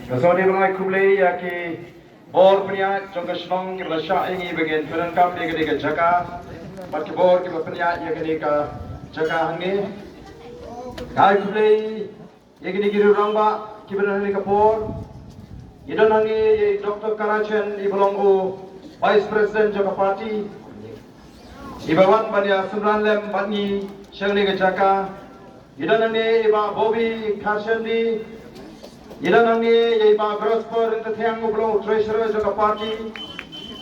Kasoni bangai kumlei ya ki bor punya jongga senong ki belasya ini bagian penangkap dia ke jaga. Mat ki bor ki punya ya ke jaga hangi. Kai kumlei ya ki giru ramba ki benar ni kapor. Idan hangi ye Dr. Karachen ibolong o Vice President jaga parti. Ibawan bania sembilan lem bani syang ni ke jaga. Idan hangi iba Bobby Kashandi. Idan hangi iba Grosper Intethang ublong Treasurer jaga parti.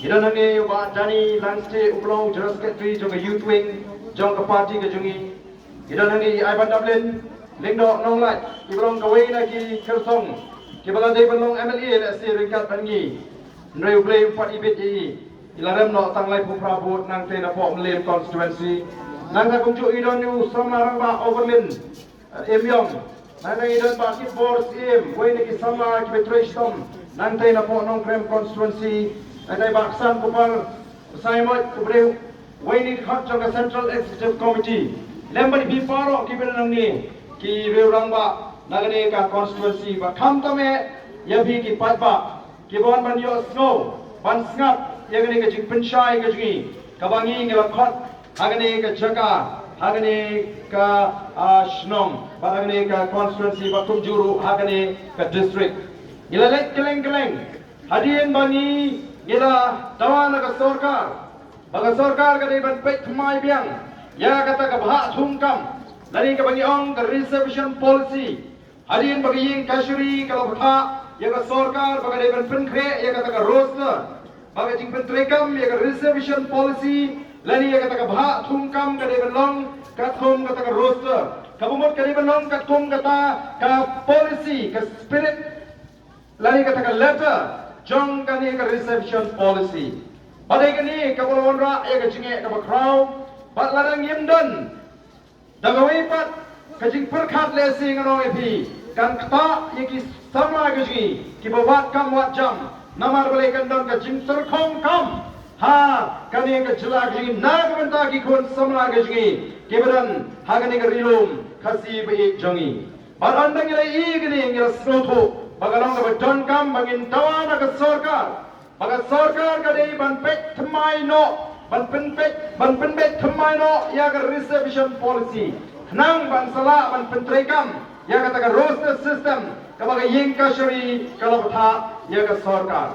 Idan hangi iba Dani Langste ublong General Secretary jaga Youth Wing jaga parti ke jungi. Idan hangi Ivan Dublin Lingdo Nonglat iblong kawai lagi Kersong. Kibala day balong MLA LSC ringkat bangi. Nrei ublei empat ibit i. Ilarem no tanglai puprabut nang te na po Mlim constituency. Nang ta kungju idon ni samlarang ba overlin Emyong. Nang idon ba ki force im way ni ki sama ki betraysom. Nang te na po nong Krem constituency. Nang tay baksan kupal Saimot kubreu way ni khat jong Central Executive Committee. Lemban bi paro ki benang ni ki reurang ba nagane ka constituency ba kham tame yabi ki patba ki bon ban yo snow ban snap yagane ka jing penshai ka jingi kabangi ngela khot agane ka jaga agane ka shnong ba agane ka constituency ba kumjuru agane ka district ilalek keleng hadien bangi ngela tawana ka sarkar baga sarkar ka dei ban pek mai biang ya kata ka bha thumkam lani ka bangi ong ka reservation policy Hadirin bagi yang kasuri kalau berhak yang sarkar bagi dewan penkre yang kata roster bagi jing pentrekam yang reservation policy lani yang kata berhak thumkam ke dewan long kathum kata roster kabumot ke dewan long kathum kata ka policy ka spirit lani kata letter jong kani ka reservation policy badai kani kabulon ra yang jinge ka crowd bat larang yimdan dagawi pat kajing perkhat lesi ngano epi kan kata yaki sama gaji ki bawat kam wat jam namar boleh kan don kajing terkong kam ha kan yang kejelak gaji nag benta ki kon sama gaji ki badan ha kan yang rilum khasi be jongi bar andang ile gini ngira snoto bagalong ka don kam bangin tawana ka sarkar baga sarkar ka dei ban pek thmai no ban penpek thmai no ya ka reservation policy nang bansala ban pentrekam ya katakan roster system kabaga ying kasuri kalau betha ya ka sarkar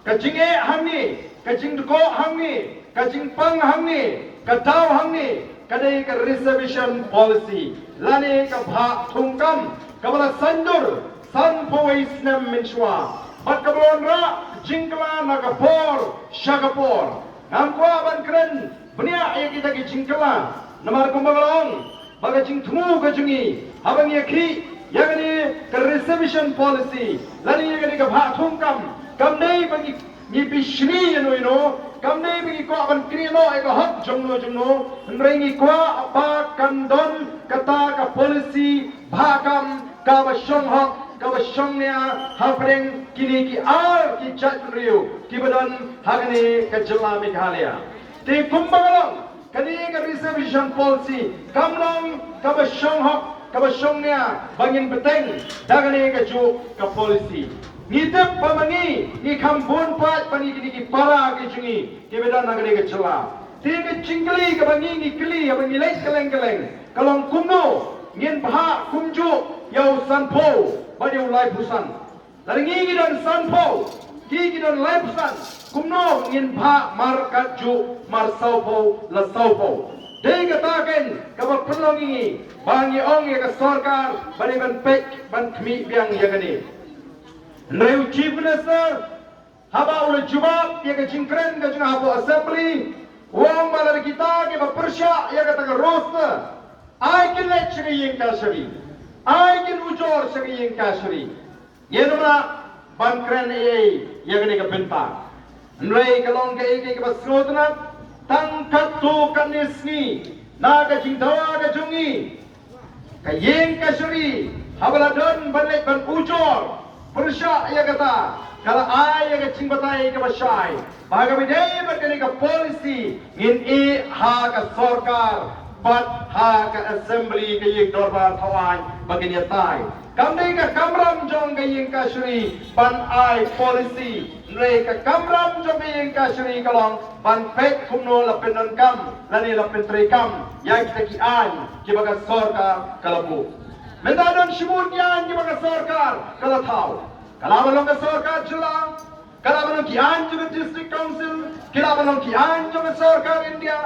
kajinge hamni kajing duko hamni kajing pang hamni kadau hamni kadai ka reservation policy lani ka bha thungkam kabala sandur san powais nam minshwa bat kablon ra jingkla nakapor shagapor namkwa ban kren bnia ya kita ki jingkla namar kumbagalong baga jing thumu ka jungi habang yakhi yagani ka reservation policy lani yagani ka bha thumkam kam nei bagi ni bishni ino kam nei bagi ko ban krino e ka hak jongno nrengi ko ba kandon kata ka policy bhakam ka ba shong hak ka ba shong nya hapreng kini ki ar ki chat riu ki badan hagani ka jilla meghalaya te kumbagalong kani ka reservation policy kamlong kabasyong hak kabasyongnya bangin beteng dagani ka ju ka policy ngitep pamangi ni kampun pat pani kini ki para ki jungi ki bedan nagani ka chela tiga cingkli ka bangi ni kli abangi lek keleng kalong kumno ngin bha kumju yau sanpo badi ulai busan laringi dan sanpo ki dan ulai busan kumno ngin bha markat ju mar saupo la saupo dei kataken kaba perlongi bangi ong ya ka sarkar bani ban pek ban khmi biang ya gani neu chief minister haba ul jawab ya ka jingkren ka jing hapo assembly wong balar kita ke ba persya ya ka ta roster ai kin lech ga yin ka shari ai kin ujor shari yin ka shari yenuna ban kren ye ya gani ka benta nrei kalong ke ke ba srodna tangkat tu kanisni naga jingdawa ga jungi kayeng kasuri habaladon banlek ban ujor persya ya kata kala ay ya jingbatai ka basyai baga bidai bakani ka policy ngin e ha ka sarkar bat ha ka assembly kayeng dorbar thawai bagin yatai Kami ka kamram jong kaying kasuri ban ai policy. Nre ka kamram jong kaying kasuri kalong ban pek kumno lapin non kam lani lapin tre kam yang kita ki an ki baga sorkar kalabu. Mendadan shimur kian ki baga sorkar kalatau. Kalabalong ka sorkar jula. Kalabalong ki an juga district council. Kalabalong ki an juga sorkar India.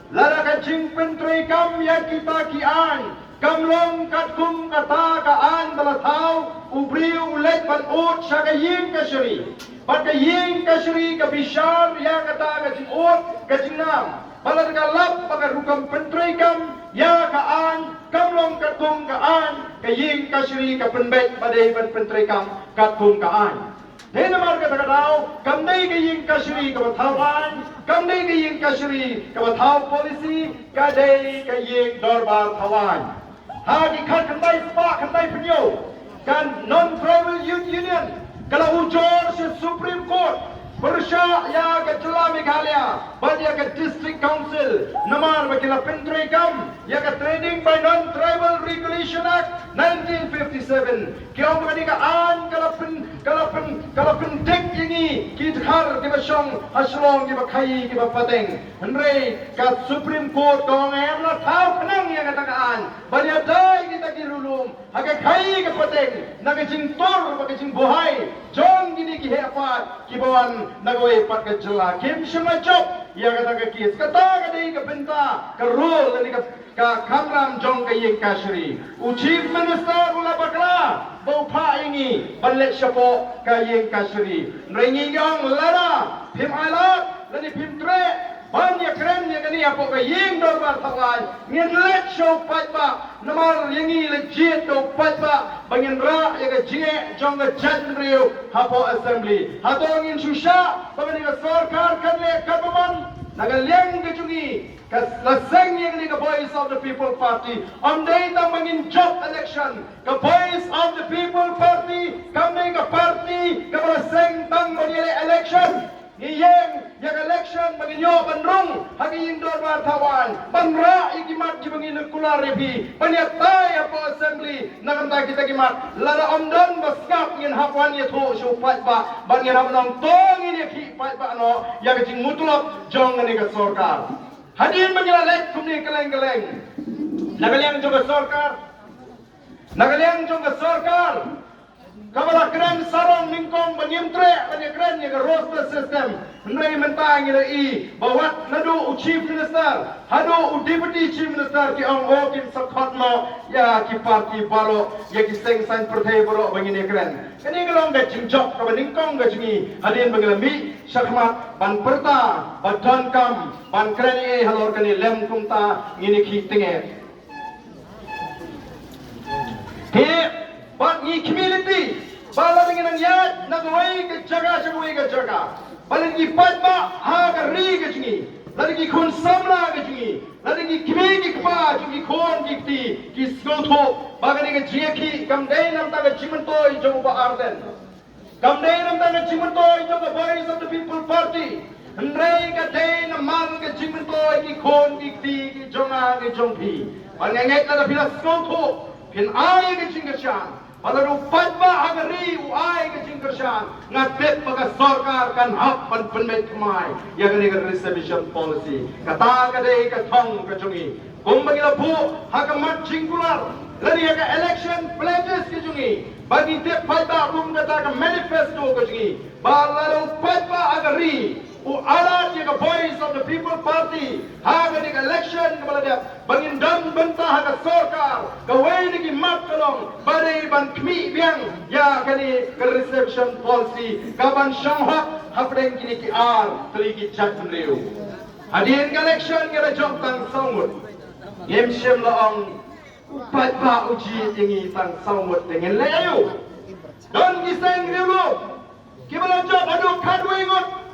Lara ka jing pentre kam yang kita ki an. Kamlong katkum kata kaan balatau ubriu ulet ban ut shagaying kashri bagaying kashri ka bishar ya kata ka jimut ka jinam balat ka lap baka rukam pentrikam ya kaan kamlong katkum kaan kaying kashri ka penbet badai ban pentrikam katkum kaan Denamar kata katau kamdai kaying kashri ka batawan kamdai kaying kashri ka batau polisi kadai kaying dorbar tawan Hagi kan kandai spa kandai penyo kan non-tribal youth union kalau ujor si Supreme Court bersya ya ke Jela Meghalaya badia ke District Council namar bakila pentre kam ya ke Trading by Non-Tribal Regulation Act 1957 kau berani ke an kalau pentek ini kita har di basong haslong di bakai di bapateng henry ke Supreme Court kau ngayam lah tahu kenang ya katakan badia dai kita kirulum agak kai ke pateng naga jingtor bagai jing bohai jong gini ki hepat ki bawan nagoi pat ke Jela kim shema job ya kata ke kis kata ke dei ke benta ke rule ni ke kamram jong ke yeng kashri Chief Minister ula bakla bau pa ini balik syapo ke yeng kashri rengi yong lada pim alat lani pim tre banyak keren yang ni apa ke yeng dorbar tawan ngin let show pat ba namar yengi legit do pat ba bangin ra ya ke jinge jong ke jandriu hapo assembly hato ngin susha bangin ke sarkar kanle kabaman nagaliang ke jungi laseng yang ni ke Voice of the People Party amdai tang mangin job election ke Voice of the People Party kami ke party ke laseng tang mangin election Iyeng yang election menginyo bandrung hagi indor wartawan banra ikimat jibangin kular repi panyatai apa assembly nakamta kita kimat lara omdan baskap ngin hapwan ye tho supat ba bangin hamnong tong ini ki pat ba no ya kecing mutulap jong ngani ka sarkar hadin mangila lek kumni keleng-keleng nagaliang jong ka sarkar nagaliang jong ka sarkar Kabala keren sarong ningkong banyimtre banyak keren yang roster system menai mentang ila I bawat nadu chief minister hadu deputy chief minister ki ong ho kim sakhot mo ya ki parti baro ya ki seng san perthai baro bangine keren kani galong ga jingjok ka ningkong ga jingi hadin bangalami sakhmat ban perta badan kam ban keren e halor kani lem kumta ngini ki tenge he But ni community, bala dengan yat nagawai ke jaga segawai ke jaga. Bala ni padma ha ke ri ke jingi, lagi kun samla ke jingi, lagi kimi ki kpa jingi kon ki ti ki skotho, baga ni ke jieki kamdai nam ta ke jimentoi jong ba arden. Kamdai nam ta ke jimentoi jong ba Voice of the People Party. Ndai ke dai nam man ke jimentoi ki kon ki ti ki jonga ki jongpi. Bala ngai ta bila skotho, pin ai ke jingashan. Kalau rupat ba agari uai ke jingkershan ngatet baga sarkar kan hak pan penmet mai ya kani ke reservation policy kata kadai ke thong ke jungi kumbagila bu hak mat jingkular lari ke election pledges ke jungi bagi tep pada kum kata ke manifesto ke jungi bala rupat ba agari alat yang Voice of the People Party haga ni election kepala dia bangin dan bentah haga sarkar kawai ni mat kalong badai ban kmi biang ya kani ke reception policy kaban shanghak hapdeng kini ki ar teligi chat mriu hadin ke election ke jok tang saumut ngem shem laong pat ba uji tingi tang saumut dengan layu don kiseng riu kibala job adu kadwe ngot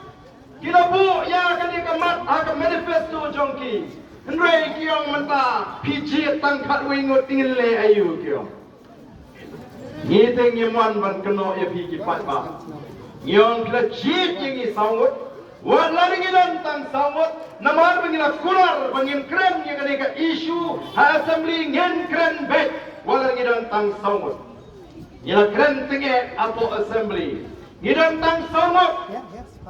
kita bu ya kani kemat agak manifesto jongki Ndrei kiong menta pijit tangkat wingut tingin le ayu kiong Ngiteng nyemuan ban keno ya pi kipat ba Ngiong kila jit yengi saungut Wat lari ngilan tang saungut Namar bangila kular bangin kren yang kani ka isu ha assembly ngin kren bet Walar ngilan tang saungut Ila keren tenge apo assembly. Ngidam tang somot.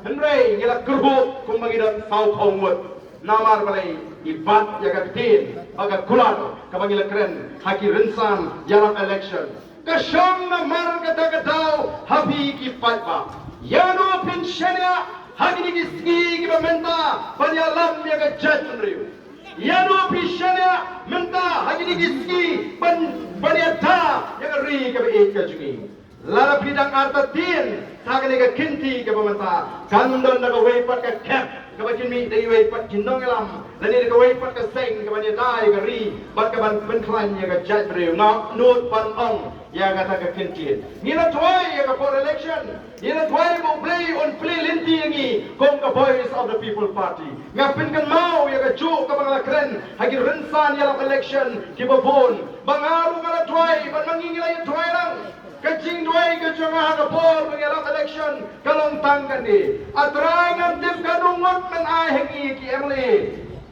Henry ila kerhut kumangidam sau thongwut. Namar balai ibat yaga tin aga kulat kabangila keren haki rinsan yalam election. Kasyong na marga dagadao habi ki patba. Yano pensienya hagi ni ski gimenta banyalam yaga judgment riu. Yano pensienya menta hagi ni ski banyata yaga ri kabe ikajungi. Lara pidang arta tin thagani ka kinti ka pamanta kandon na ka weipat ka cap ka bakin mi dai weipat kindong elam lani ka weipat ka seng ka banya dai ka ri bat ka ban klan ya ka judge breu na nut pan ong ya ka ta ka kinti nila toy ya ka for election nila toy mo play linti ngi kong ka voice of the people party ngapin kan mau ya ka ju ka bangla kren hagi rinsan ya election ki babon bangaru ka toy ban mangingila ya toy lang kacing duai ke jangah ke bor mengelak election kalong tangkan ni atrai ngam tim kanungot men ahengi ki emli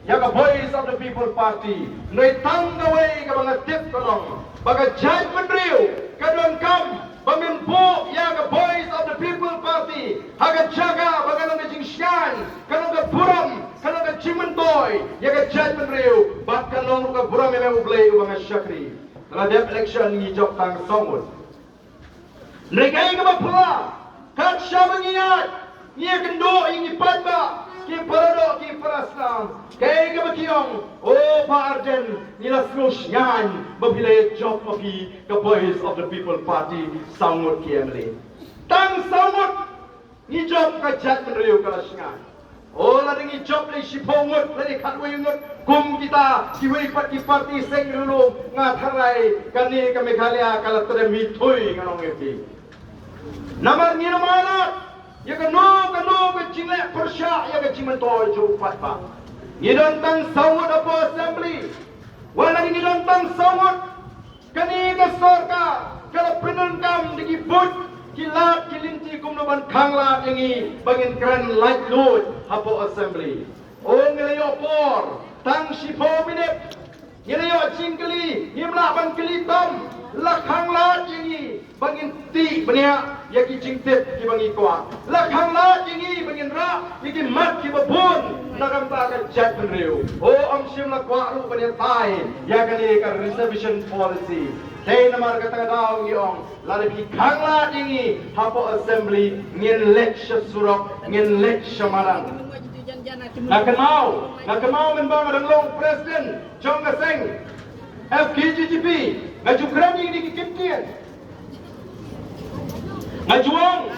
ya ke voice of the people party noi tanggawai ke banga tip kalong baga judgment riu kadon kam pemimpu ya ke voice of the people party haga jaga baga nang kacing syan kalong ke buram kalong ke cimentoy ya ke judgment riu bat kalong ke buram memang ublay banga syakri dalam election ni jok tang somut mereka yang berpula, kat siapa niat, niat kendo ini pada, ki parado ki parasam, kaya yang berkiong, oh Pak Arjen, nilas nus nyan, berbila job api ke voice of the people party, samut kiamli, tang samut, ni job kajat meneriu kalas nyan. Oh, lagi ni job ni sipongut, lagi katwingut, kum kita kiwei parti seng dulu ngatarai kani kami kalian kalau teremi thui nganong itu. Namar ni mana? Ya kanu ke cingle persya ya ke cimentoy jupat pak. Ni tang sawut apa assembly. Wala ni tang sawut kani ke sorka kalau penungkam digibut kilat kilinti kumnoban kangla ingi bangin keren light load apa assembly. Oh ngelayo por tang sipo minit. Ngelayo cingkeli himla ban kelitam lakhang la ingi bangin ti bania ya ki jingtip ki bangi kwa lakhang la ingi bangin ra ki mat ki babun nakam ta ka jat benriu oh am sim la kwa ru bania tai ya kani ka reservation policy dai namar ka ta daw ngi ong la ki khang la ingi hapo assembly ngin lek surok ngin lek shamarang nak mau membang adang long president Chong Kaseng FKGGP ngajukran ini dikiptian ngajuang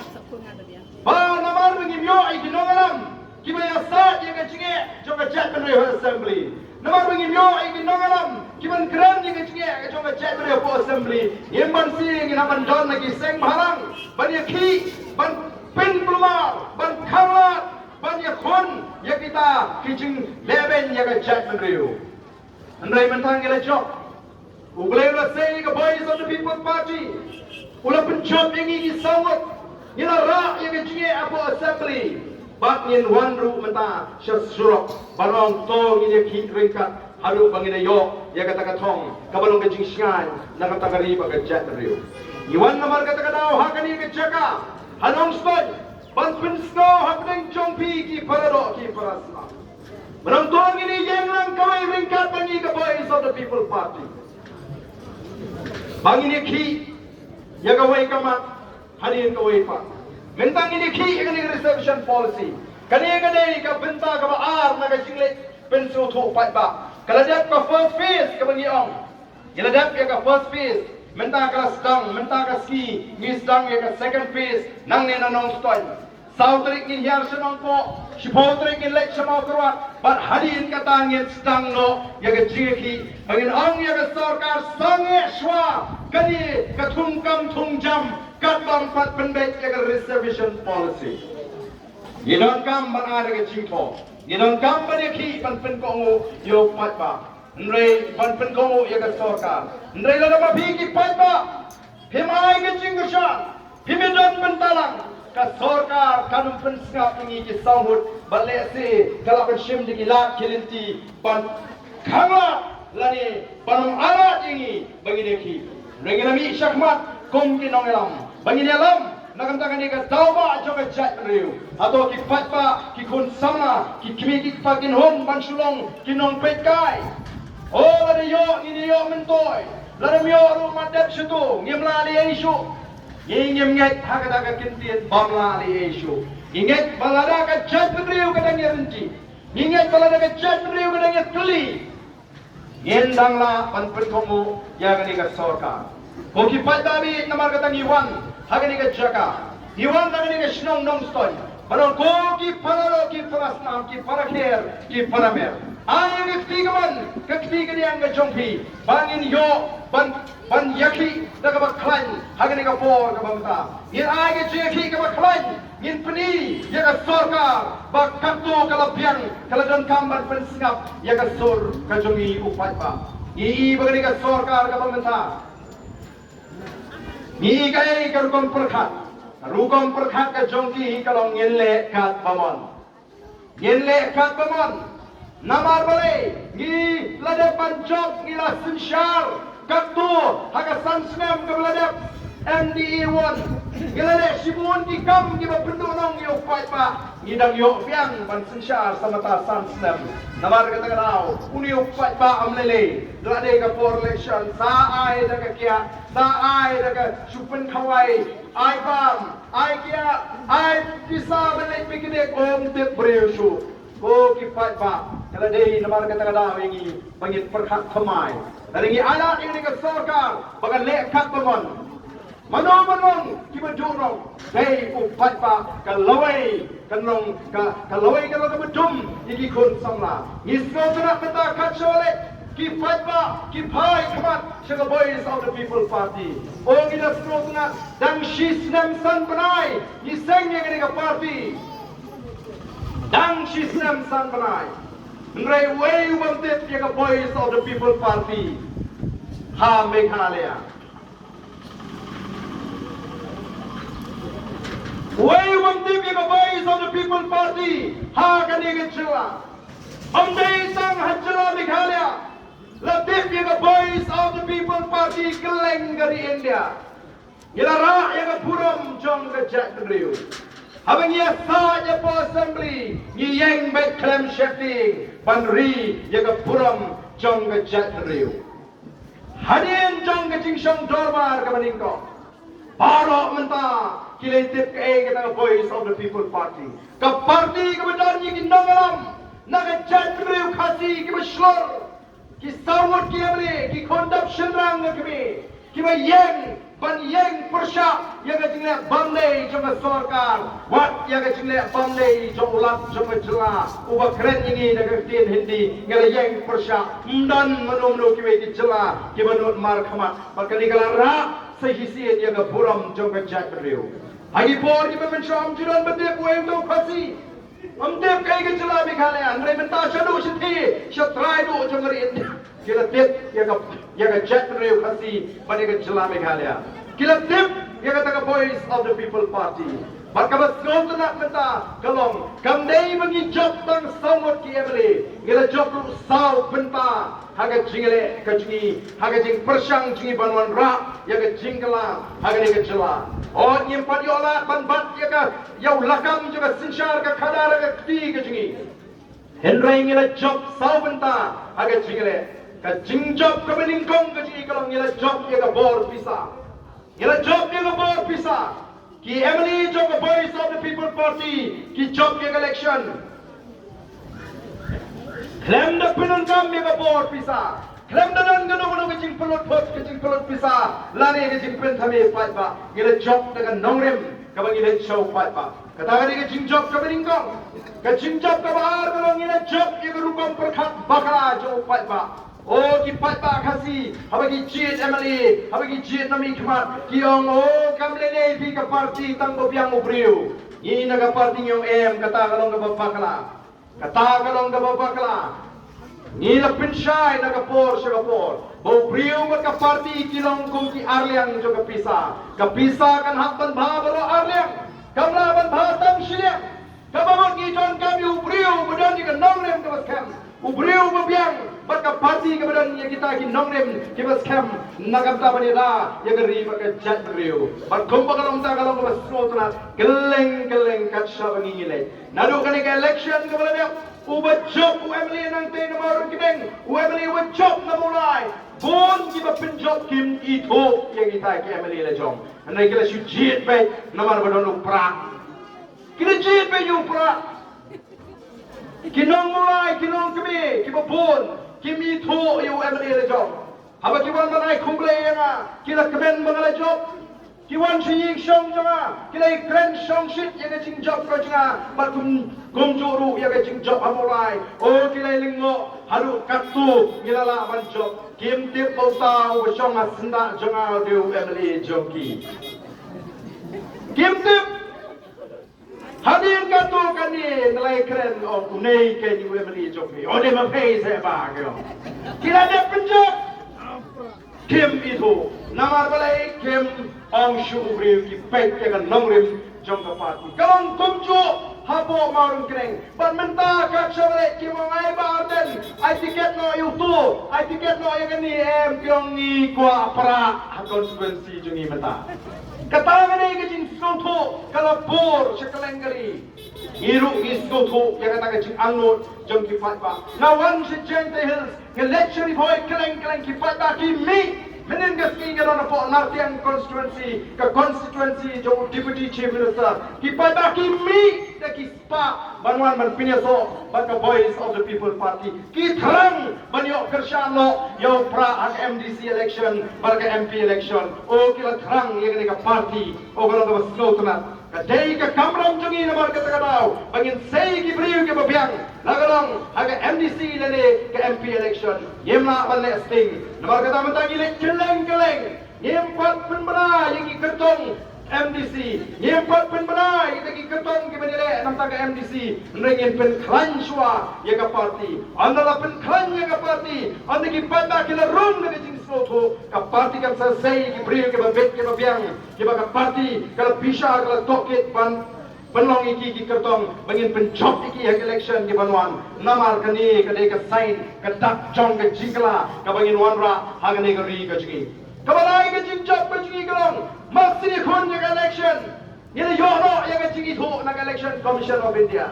ba namar ngimyo ay ginongalam kibaya sa yang kacinge Chong Kachat Penriho Assembly namar ngimyo ay ginongalam kiban kran yang kacinge Chong Kachat Penriho Assembly yemban si nginaman don lagi seng mahalang ban yakhi ban pin plumar ban khalat banyak kon ya kita kicing leben ya Kachat Penriho andai mentang gila job Ublay ulah say ke voice of the people party. Ulah penjob yang ini sawat. Ila rak yang kecil apa assembly. Bat ngin wan ru menta syas surok. Barong tong ini ki ringkat. Halu bangina yok ya kata katong. Kabalong kecing syan na kata kari baga Kachat Penriho. Iwan namar kata kadaw hakani ke jaka. Hanong stod. Ban pinsko hakning jongpi ki parado ki parasma. Barong tong ini yang lang kawai ringkat bangi ke voice of the people party. Bang ini ki, ya kawai kamat, hari ini kawai pak. Bentang ini ki, ini reservation policy. Kani ka benta ka baar na ka jinglet pensu tu pat ba. Kalau dia ka first phase ka bangi ong. Kalau dia ka first phase, menta ka sedang, menta ka ski, ni sedang ya ka second phase, nang ni nanong stoi. Sautrik ni hiar senong ko, sipotrik ni lek sama keruat. But hadin kata ngit sedang no, ya ka jingki, angin ong ya ka sarkar sange shwa, kani ka tungkam tungjam, katbang pat pendek ya ka reservation policy. Yidon kam ban ada ka jingko, yidon kam ban yaki ban pen kongo yo pat ba. Nrei ban pen kongo ya ka sarkar, nrei la ma phiki pat ba. Himai ka jingkashan, himidon bentalang. Ka sarkar kanum pensngap ingi ki sahut balai si kalau pensim di kilat kilinti ban kangla lani banum alat ingi bagi neki rengi nami syakmat kum ki nong elam bangin elam nakam tangan ni ka tauba jong jat riu atau ki patpa ki kun sama ki kimi ki pakin hon ban sulong ki nong pet kai oh la de yo ni yo mentoy la de yo ru madep situ ngimla li isu ngim nget hakata ka kintiet bamla li isu inget balada ka jat riu ka dang yerinti inget balada ka jat riu ka dang yetuli yendangla pan penkomu ya ka ni ka sorka ko ki patpa bi namar ka tang iwan hagani ka jaka iwan hagani ka shnong nong stoi baron ko ki paralo ki parasnam ki parakher ki paramer ay ka tigaman yang ka jongpi bangin yo ban yakhi daga ba klan hagani ka por ka bamta yin ay ka jeki ka ba klan yin pni ya ka sorkar ba kantu kala piang kala don kamban pensingap ya ka sur ka jongi upat ba i bagani ka sorkar ka bamta ni kai ka rukam perkhat ka jongki hi kalong yenle kat bamon namar bale ni ladep panjok ni la sinshar kaktu haga sansnem ka ladep MDE1 gilale sibun ki kam ki ba pendunong yo fight pa ni dang yo piang ban sinshar samata sansnem namar ka tagalao uni yo fight pa amlele lade ka for election sa ai daga kya sa ai daga supen khawai ai pam ai kya ai kisa balik pikide om te breusu ko ki fight pa kala dei namar ka tagalao ingi pangit perkhat khamai dari alat ini ka sorkar bagan lekat bangon manong kiba jorong dei upat pa kalawai kanong kalawai kalau ka bedum iki kun samla ngisno tena beta kachole ki fatwa ki phai khamat shaka boys of the people party ong ida sno tena dang shisnam san banai ni seng ye ka party dang shisnam san banai ngai way wanted ye ka boys of the people party ha Meghalaya way wanted ye ka boys of the people party ha kanige chila amdai sang hajla Meghalaya Latif yang boys of the people party keleng dari India. Ilara yang puram jong kejat beriu. Habang ia saja po assembly ni yang baik claim shifting banri yang puram jong kejat beriu. Hadin jong kejing shong dormar kamaningko. Baro menta kilentif ke kata boys of the people party. Ke parti kebenaran yang nongalam nak kejat beriu kasih ke beslor. Ki sawat ki amre ki kondap shenrang kami ki ba yang ban yang persya yang jingle bamle jong sarkar wat yang jingle bamle jong ulat jong jela uba keren ini daga tin hindi ngala yang persya dan manumno ki be jela ki banut mar khama bakali kala ra sahisi yang buram jong jat riu agi por ki ben sham jiran bade poem to khasi amdep kai ke jela Meghalaya andre menta shadu shithi shatrai do jongari kila tip ya ka jet riu khasi bade ke jela Meghalaya kila tip ya ka boys of the people party barkabat skotna menta kalong kamdei bangi job tang samot ki emle ngila job ru saw penta haga jingle ka jingi haga jing persang jingi banwan ra ya ka jingla haga ne ka jela oh nyimpat yola ban bat ya ka yau lakam juga sinshar ka khadar ka kti ka jingi henrai ngila job saw penta haga jingle ka jingjob ka beningkong ka jingi kalong ngila job ya ka bor pisa ngila job ya ka bor pisa ki Emily jog boys of the people party ki job ke election claim the pinon kam me ka bor pisa claim the nan gano gano kicing pelot pisa lani kicing pen thame pat ba ngila job daga nongrem ka bang ngila show pat ba kata gani kicing job ka beningkong kicing job ka bar gano ngila job ke rukam perkhat bakala jo pat ba oh ki pat ba khasi habagi jit Emily habagi jit nami khmat kiong oh kamle ne pi ka party tang go biang ubriu ini naga party nyong kata kalong ka bakla ni la pinshai naga por bo briu ka party kilong kong ki arliang jo ka pisa kan hakban bha baro arliang kamla ban bha tam shile kabamon ki jon kam ubriu budan ni ka nonglem ka kam ubriu babiang baka party kemudian ya kita ki nongrem kita scam nagam ta bani da ya geri maka jat beriu bar kompa kalau ta kalau bas slotna geleng kat shabani ngile nadu kani ka election kemudian ubat job UMLA nang te nomor kideng UMLA ubat job na mulai bon kita penjob kim itu yang kita ki UMLA le jom andai kita sujit baik nomor badon upra kita jit baik upra kinong mulai kinong kami kita bon kim itu yang UMLA le jom haba kiwan manai kumble yang kita kemen mengalai job kiwan siying siyong janga kilay kren siyong shit yang kacing job ko janga batum gomjuru yang kacing job hamulai o kilay linggo halu katu ngilala man job kim tip bauta o siyong asenda janga deu UMLA joki kim tip hadin katu kani nilai kren o unay kay UMLA joki o de mapay sa bagyo kilay de penjob kim itu namar balai kim ang syubri ki pek dengan nongrim jongka parti kalong kumju habo marung kering ban menta ka chawle ki mangai barden ai tiket no yutu ai tiket no yang ni em pyong ni kwa para constituency jungi mata katanga ni ke jing soto kala bor sekelengari iru iskoto yang kata ke jing anut jongki fatwa nawan se gente hills ke lecture boy keleng ki fatwa ki mi Menin gaski ngalo na po Nartiang constituency ka constituency jo deputy chief minister ki pada ki mi da ki spa banwan man pinyaso baka voice of the people party ki tharang banyo kersyano yo pra ang MDC election barka MP election o kila tharang yegni ka party o galo ka slotna kadai ka kamram jungi na barka tagadaw bangin say ki briu ki babyang lagalong haga MDC lele ka MP election yemna balne sting na barka tamantang ile keleng nyempat penbena yang ikertong MDC nyempat penbena yang ikertong kebenile namta ka MDC nringin pen klanshwa ya ka party andala pen klan ya ka party andi ki panda kila rum na jing soto ka party ka sa sei ki brio ke babet ke babyang ki ba ka party kala pisha kala toket ban Penlong iki ki kertong bangin penjob iki hak election ki banwan namar kani kadai ka sign ka dak jong ka jingla ka bangin wanra hagani ka ri ka jingi kabalai ka jingjab ka jingi kalong masri khon ka election yele yono ya ka jingi tho na election commission of India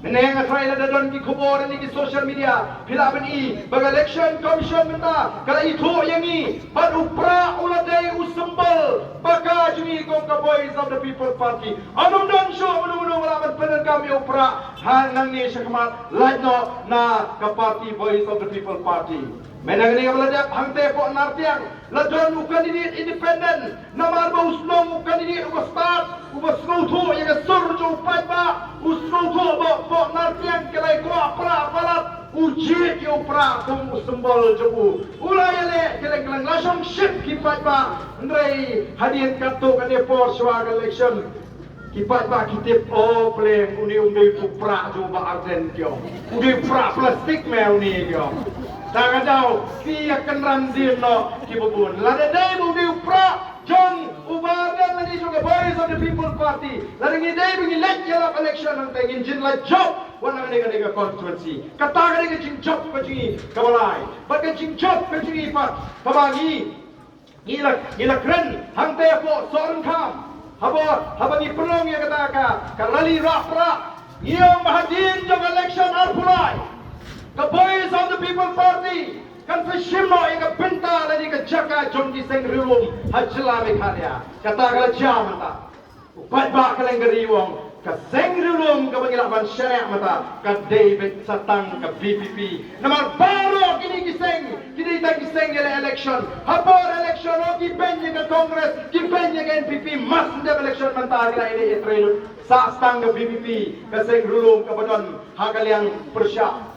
Meneng atrai na dadon ki khobor ni ki social media philaban I bag election commission menta kala itu yang I bad upra uladai usembal baka jungi kong ka voice of the people party anum don show munu wala man penan kami upra hanang ni syakmat lajno na ka party voice of the people party Menang ni kabalajak hangte po Nartiang ladon ukandidate independent namar ba uslong ukandidate ukastat ubasnautu yang surjo upaiba usnautu po Nartiang kelai ko pra palat uji yo pra kum usembol jebu ulayale keleng lasong ship kipaiba ndrai hadian kartu kane for swag election kipaiba kitip o pleng uni pra jo ba arden kyo uni pra plastik me uni kyo Taka daw, ki akan randir no kibubun. Lada day mo di upra, John Ubadan lagi juga voice of the people party. Lada ngi day bingi let yala election ng tengin jin la job. Wana nga constituency. Kata nga jing job pa jingi kabalay. Baga jing job pa jingi pat. Pabangi. Gila kren hangte po soon kam. Haba ni pelong ya kata ka. Kalali rapra. Iyong mahadin jong election arpulay. The voice of the people party kan fishimo ega pinta lagi ke jaka jongki seng rilum hajla mekhalia kata kala jamata upat ba kaleng gariwong ka seng rilum ka bangila ban syariah mata ka David Satang ka BPP namar baro kini kiseng kini ta kiseng ele election habor election o ki benye ka Congress ki benye ka NPP mas ndem election manta kila ini etrelu sa stang ka BPP ka seng rilum ka badon hakaliang persya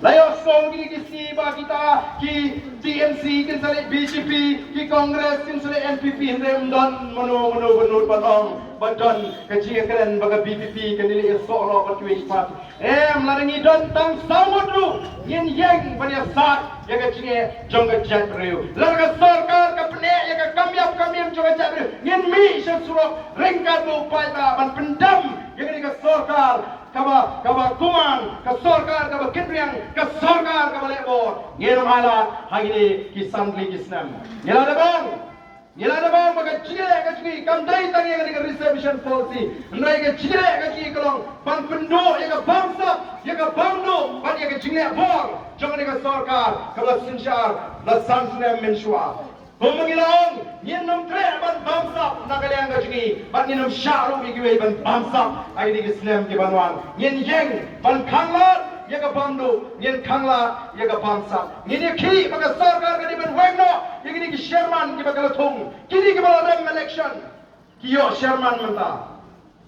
Layo song kini kisi ba kita ki TNC kin sale BJP ki Congress kin sale NPP hendem don mano benur patong badon kaji keren baga BPP kanili solo patwis pat larangi don tang samudru yin yang banya sat ya kaji jongga jat riu larga sarkar ka pne ya ka kamyap jongga jat riu yin mi sya surok rengkat lu pai ban pendam ya ka sarkar kaba kuman ka sorkar kaba kinriang ka sorkar kaba lebor ngeram ala hagini ki sandli kisnam nila da bang maka chile ka chiki kam dai tang yang ka reservation policy ndai ka chile ka chiki kolong pan pendo ya ka bangsa ya ka bangdo pan ya ka chile bor jangan ka sorkar kaba sinshar la sansnem menshua Pemanggilan, nyenam tre ban bangsa nakaliang kajungi, ban nyenam syaru ikiwe ban bangsa, aini Islam ki banwan, nyen yeng ban kanglat, ya ka bandu, nyen kangla, ya ka bangsa, nyen ki baka sarkar ka di ban wegno, ya kini ki Sherman ki baka latung, kini ki bala rem election, kiyo Sherman menta.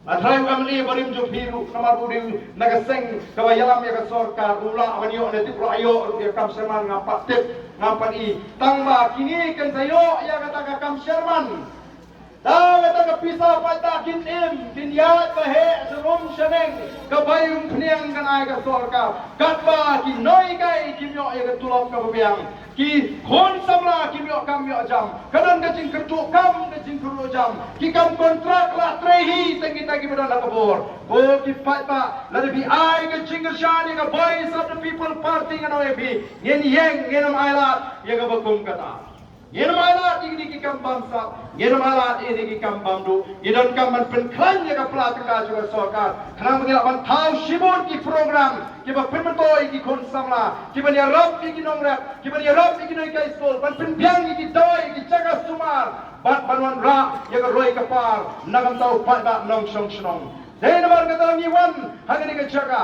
Atrai kamli barim jo biru namar budi nagaseng kawayalam ya ka sarkar ula awanyo na tipro ayo ya kam Sherman ngapat tip ngapan i tangba kini kan sayo ya kata ka kam Sherman dah kata ka pisa pada kin ya bahe serum sheneng ka bayum pniang kan ai ka sarkar katba ki noi kai kimyo ya ka tulok ka biang ki khon samla kimyo kamyo jam kanan ka jing kertu kam ka jing kertu jam ki kam kontrak la trehi tangi tangi bedan la kabor o ki pa la bi ai ka jing shani ka voice of the people party ngano epi yen yeng ngenam ailat ya ka bakum kata ngenam ailat ini ki kam bangsa ngenam ailat ini ki kam bamdu idon kam man penklan ya ka plat ka juga sarkar khanang mengila man thau shibon ki program ki ba penmentoi ki khon samla ki ban ya rap ki nongrap ki ban ya rap ki noi kai skol ban penbyang ki doi ki jaga sumar ban banwan ra ya ka roi ka par nagam tau pa ba nong song song dei namar ka tau ni wan hagani ka jaga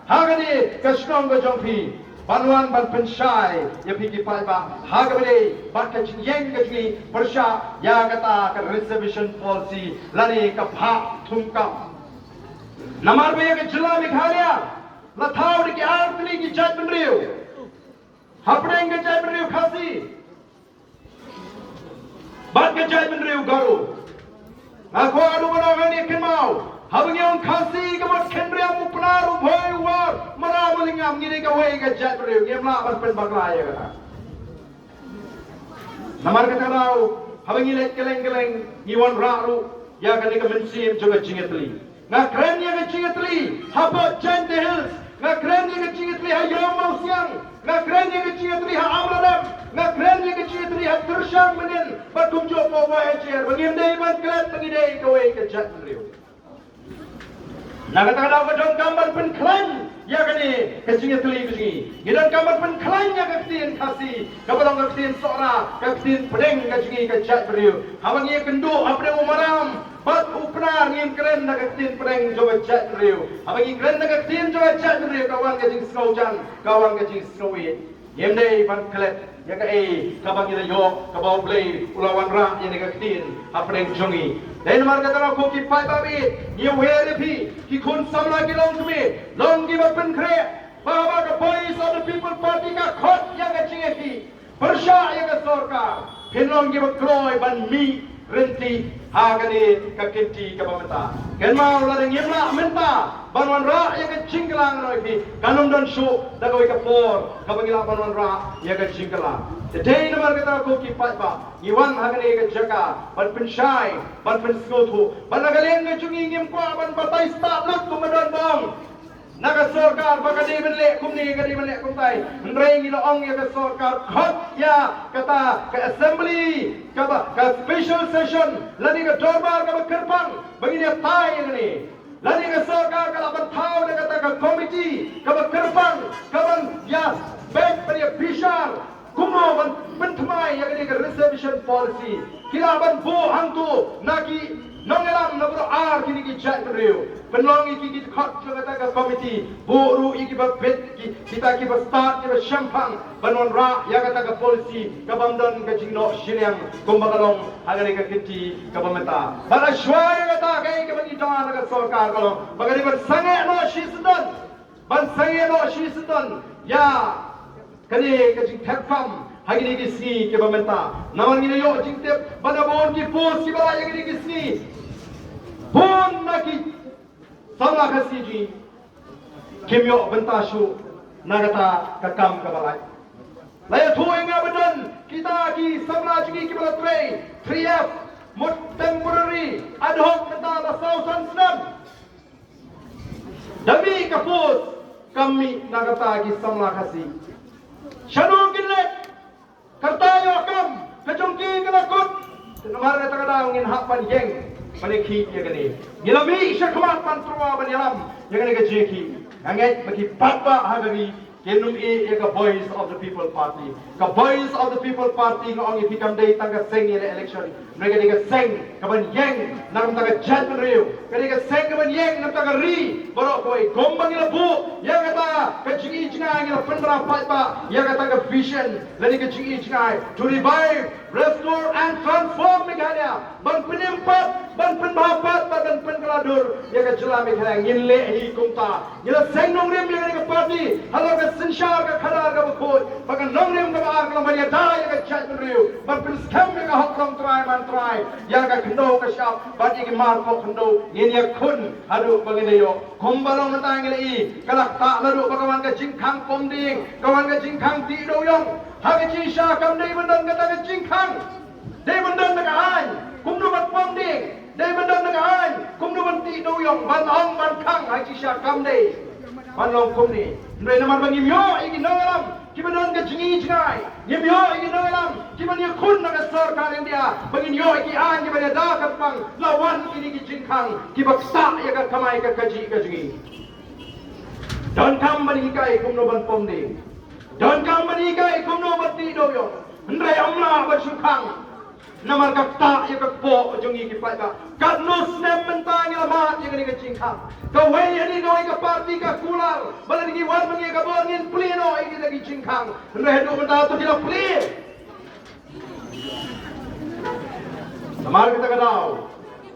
hagani ka snong ka jongpi banwan ban penshai ya piki pa ba hagabele ban ka yeng ka jui persha ya kata ka reservation policy lani ka pha thumkam namar be ka jila Meghalaya Lathau di artli ki jat benriu hapdeng ke jat benriu khasi bat ke jat benriu garu aku adu banawani kenmau habang yung khasi ka mat kenriam upnaru bhoi war mara malingam ngiri ka wei ka jat benriu ngemla ban pen baglaya kata namar kata rau habang ilek keleng iwan raru ya kani ka mensim juga jingetli na kren ya ka jingetli haba jan the hills na kren ya ka jingetli ha yom mausiang na kren ya ka jingetli ha amradam na kren ya ka jingetli ha tersyang menin batum jo po wa echer bangim dei ban klet bangidei ka wei ka jat benriu na kata daw ka dong gambar pen klan ya kani ka jingetli kuji gidan gambar pen klan ya ka tin khasi ka balong ka tin sora ka tin pedeng ka jingi ka jat benriu habang ye kendu apre umaram bat upnar ngin keren na katin pedeng jo jat benriu habang keren na katin jo jat benriu kawan ka jing snowjan kawan ka jing snowy yemdei ban klet ya ka kabang ina yo kabaw play ulawan ra ya ka katin apre jongi dan marga tara ko ki pai babi ni were phi ki khun samla ki long kme long ki bapen kre baba ka voice of the people party ka khot ya ka jinge ki persha ya ka sarkar phinlong ki bakroi ban mi renti hagani ka kinti ka pamenta kenma ular ngimla menta banwan ra ya ka jinglang noi phi kanum don shu dagoi ka por ka bangila banwan ra ya ka jingla today namar ka ko ki pa iwan hagani ka jaga ban penshai ban penskotu ban nagaleng ka jungi ngim kwa ban batai sta lak kumadon bong naga sarkar baka di benle kumni ka di benle kumtai nrei ngilo ong ya ka sarkar khot ya kata ka assembly ka special session lani ka dorbar ka kerpang bagi dia tai ngani lani ka sarkar ka laban thau na kata ka committee ka kerpang ka ban ya back pada bishar kumo ban pentmai ya ka reservation policy kila ban bo hangtu naki nongelam nabro ar kini ki jat benriu penlong iki ki khot kata ka committee boru iki ba bet ki kita ki ba start ki ba shampang banon ra ya kata ka policy ka bamdon ka jingno shiliang kumbakalong hagani ka kiti ka pameta bala shwai kata kai ka bagi dong ka sarkar kalong bagani ban sange no shisdan ban sange no shisdan ya kani ka jing thapam hagini ki si ke pameta naman ngine yo jing tep bana bon ki post ki bala hagini ki si bon naki sama kasiji kimyo bentashu nagata kakam kabalai laya tuinga bedan kita ki samla jigi ki balatre 3F mod temporary ad hoc kata la sausan snap Dami kaput kami nagata ki samla kasi. Shanu kinle kartayo kam kajongki kalakut. Namar na tagadaw ngin hapan yeng panikhi ya gani. Gilami syakmat pantrua banyalam ya gani gajeki. Anget bagi papa hagari Kenum eka Voice of the People Party. Ka Voice of the People Party ngong ipikam day tangga seng ni election. Mereka diga seng kaban yeng nam tangga judgment riu. Kadiga seng kaban yeng nam tangga ri. Borok koi gombang ila bu. Yang kata kecigi cengai ila pendra pa. Yang kata ka vision lani kecigi cengai to revive, restore and transform Meghalaya. Ban penimpat, ban penbahapat, ban penkeladur. Yang ka jelah Meghalaya nginle hi kumta. Ila seng nong rim yang kadiga party. Halo ka sinshar ka khadar ka bukod. Bagan nong rim ka baar ka lamanya da yang ka judgment riu. Ban penskam yang ka hokrom try man try. Yang ka kendo ka syap. Ban iki mar ko kendo. Ngin ya kun hadu baginayo. Kumbalong matang ila i. Kalak tak lalu bagawan ka jingkang pomding. Kawan ka jingkang ti doyong. Hagi jisha kam day mandan ka taga jingkang. Day mandan na kaan. Kumnubat pomding. Day mandan na kaan. Kumnubat ti doyong. Ban ong ban kang. Hagi jisha kam day. Ban long kumni. Ndray naman bang imyo. Iki nangalam. Kibanon ka jingi jingay. Imyo iki nangalam. Kiban niya kun nagasor ka rin dia. Bangin yo iki an. Kiban niya dakat pang. Lawan kini ki jingkang. Kibaksa ya ka kamay ka kaji ka jingi. Dan kam manikai kumnoban pomding. Dan kam manikai kumnoban ti doyong. Ndray amla basyukang. Namar kakta ya kakpo jungi kipat ka. Kadnus nem mentang ilamat ya kani kacingkang. Kawai ya ni noi ka parti ka kular. Bala ni wan mangi ka bongin pleno iki lagi cingkang. Ndray do menta to dila pli. Namar kita kadaw.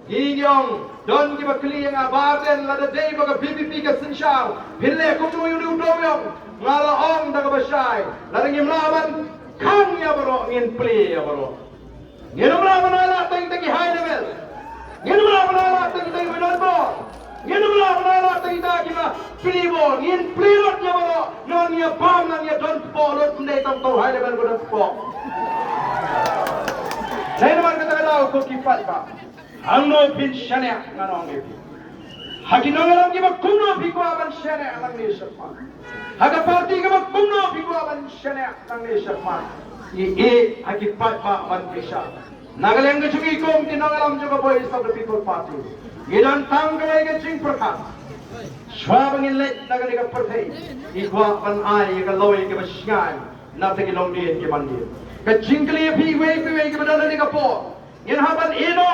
Inyong don ki bakli yang abaden lada day baga PPP ka sinshar. Pille kumno yung doyong. Ngala ong daga basyay. Lada ngimlaban kang ya baro ngin pli ya baro. Ngino mlaban ala tang tagi high level. Ngino mlaban ala tang tagi winonbo. Ngino mlaban ala tang tagi ma plibo. Ngin plirot ya baro. Non ya bam nan ya don polot mday tang to high level bodot po. Saya naman kata kadaw ko kipat ba. Angno pin shane nganong ipi. Haginong alam ki magkumno biko aban shane alang ni shapma. Haga party ka magkumno biko aban shane alang ni shapma. I hakipat ba aban kisha. Nagaleng ka chugi kong tinong alam juga Voice of the People Party. Gidan tang kalay ka ching prakas. Swabang inlet nagali ka pertay. Igwa pan ay ka laway ka basyay. Natagilong diyan ki mandir. Ka chingkali piway ka badala ni ka po. Yan haban ino,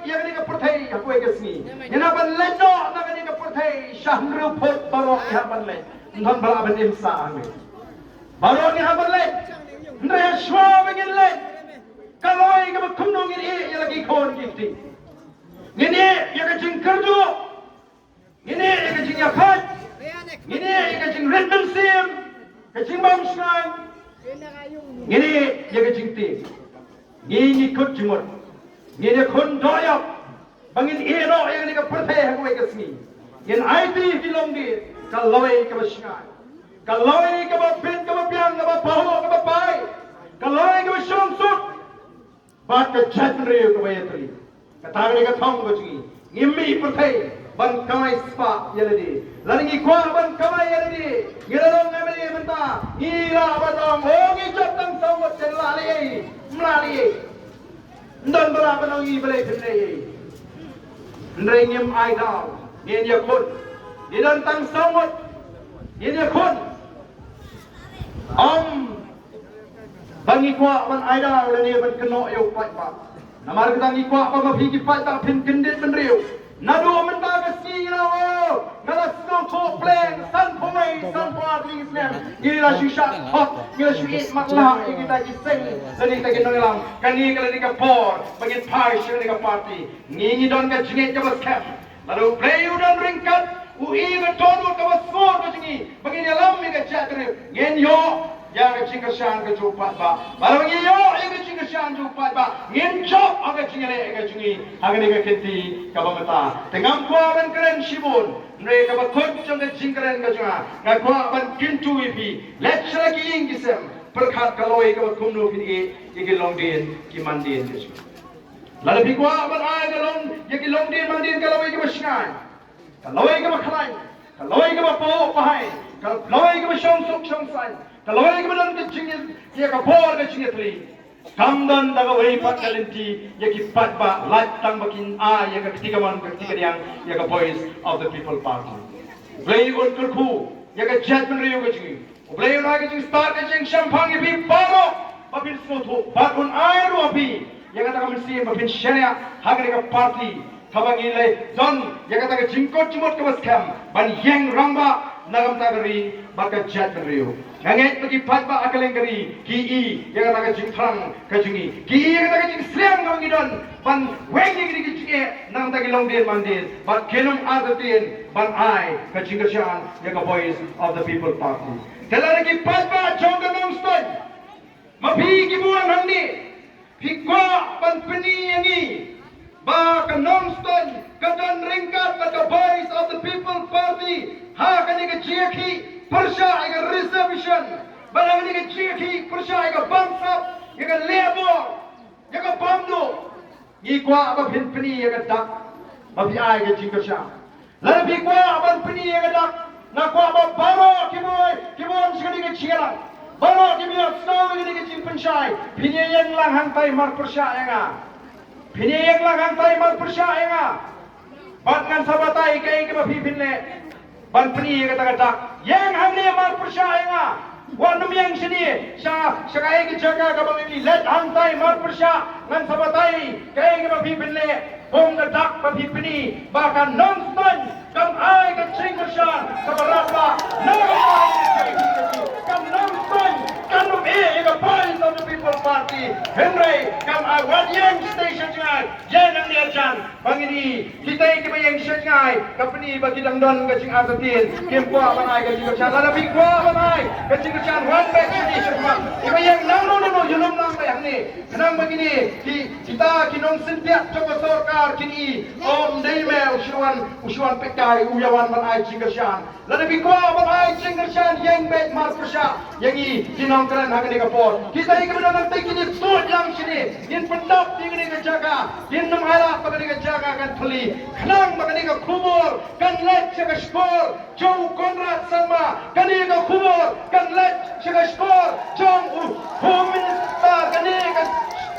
yang ka pertay, aku ay kasni. Yan haban leno, nagani ka pertay, syahru pot barok ni haban len. Nton bala aban imsa amin. Barok ni haban len. Ndaya shwa bangin len. Kaloy ka magkumnong ini, yan lagi kon gifti. Ngini, yan ka jing kerjo. Ngini, yan ka jing yakat. Ngini, yan ka jing Redmond Sim. Ka jing Bamskan. Ngini, yan ka jing tim. Ngini kut jumur. Ngini kun doyok. Bangin ino yang ni ka pertay hakuay kasni. Ngin IT hilong di. Kalaway ka basyay. Kalaway ka ba pin ka ba piyang ka ba paho ka ba pay. Kalaway ka ba syungsuk. Ba't ka jatnriyo ka ba yatri. Katagani ka thong ko chingi. Ngimi pertay. Ban kamay spa yaladi. Lalingi kwa ban kamay yaladi. Ngilalong ngamili menta. Ngila batong. Hongi jatang sawat chen laliyay. Mlaliyay. Ndon berapan ang ibalay pinay. Ndray ngim ay daw. Ngin yakun. Nidan tang sawat. Ngin yakun. Bangikwa man ay daw. Lani ban kano ayaw pat pa. Namar kitang ikwa pa mabhigi pat ta pinkindit man riyo. Nado man taga sila ngalas no to plan san poy san parties nem ngila shisha hot ngila shuit makla kita giseng lani ta ginong lang kani kala di ka por bagit parish ni ka party ngingi don ka jingit ka bas cap lalu play udon ringkat u even tono ka bas score ka jingi bagit alam mi ka chatre ngen yo yang ka jinga shan ka jupat ba balang yo ka jinga shan jupat ba ngin chop aga jingale ka jingi agani ka kenti ka bamata tengam kwa ban kren shibun mereka bakut jangan jingkaren kajunga ngakwa ban kintu ipi lecture ki ingisem perkat kaloi ka kumno pin ki longdin ki mandin jesu lalu bikwa ban ay galong ki longdin mandin kaloi ka basngan kaloi ka bakhalai kalau lagi bapak pahai, kalau lagi bapak sungsuk sungsai, kalau lagi bapak dan kecingit, dia kapor kecingit li. Kamdan daga wei pat kalinti, ya kipat ba light tang bakin ya ketiga man ketiga yang voice of the people party. Play on kerku, ya judgment riu kecing. Play on kecing start kecing champagne bi paro, babin smooth, bat on air wabi. Ya kata kami sih babin syariah, hagari ka party. Kabang ilai John yang kata jingkot cimot ke maskam ban yang rangba nagam tagari baka jat beriu nganget bagi patba akaleng kari ki yang kata jingtrang kajungi ki yang kata jing slam kang idon ban wengi gini kicike nang tagi long din mandin ban kenum adatin ban ai kajingkasyan yang voice of the people party kala lagi patba jonga nongstoi mapi kibuan hangni pikwa ban peni yangi ba kanonston kadan ringkat pada voice of the people party ha kani ke chiaki persya aga reservation balang ni ke chiaki persya aga bangsa aga labor aga bamdo ni kwa aba pinpini aga dak babi ai ke jingkasya la bi kwa aba pinpini aga dak na kwa aba baro kiboy sigani ke chialang baro kiboy snow ni ke jingpenshai pinyen lang hantai mar persya aga Pini yang lang tay mal persya nga. Bat ngan sabatay kay ke mapipinle. Ban pini yang kata yang hamne mal persya nga. Wanum yang sini sa kay ke jaga ka bang ini let hantay mal persya ngan sabatay kay ke mapipinle. Bong dak mapipini baka nonstop kam ay ka chingkersya sa barapa. Kam nonstop kanum ka voice of the people party. Henry kam awat yang station ngai yan ang niyan bang ini kita yang yang station ngai kapni bagi dangdon kacing asatin kim kwa banai kacing kacang ada bi kwa banai kacing kacang one back sini semua iba yang no yulum nang yang ni kenang begini kita kinong sentiak coba sorkar kini om daimel usuan pekai uyawan banai kacing kacang ada bi kwa banai kacing kacang yang back mar persya yang ini kinong keren hang ni kapor kita yang kemudian kini tuh yang sini in pendap yang ni jaga in numara pagani ka jaga kan thuli khnang magani ka khumor kan let chaga skor jong konrad sama kani ka khumor kan let chaga skor jong home minister kani ka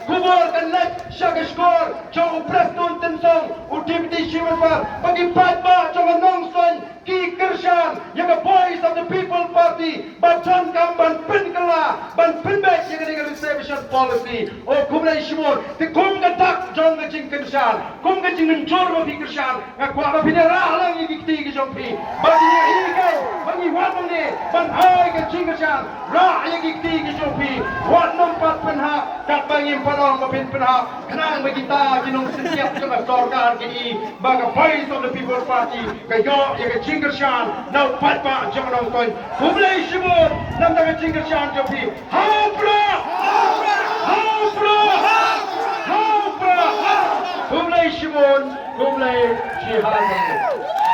khumor kan let chaga skor jong preston tensong deputy chiefar bagi patba jong nongson ki kershan yang voice of the people party bacan kamban penkala ban penbek yang ni reservation policy kumlai shimor te kum ka dak jong ka jing kershan kum ka jing njor ma fi kershan ka kwa ma pinara lang yi kiti ki jong fi bagi ni kai bagi wan ni ban ai ka jing kershan ra yi kiti ki jong fi wan nom pat penha dak bagi panong ma pin penha kenang bagi ta kinong setiap jong sarkar kini baga voice of the people party ka yo ya ka jing kershan now pat ba jong nong kon kumlai shimor nam da ka jing kershan jong fi Kumlai Shimon, kumlai Shihal.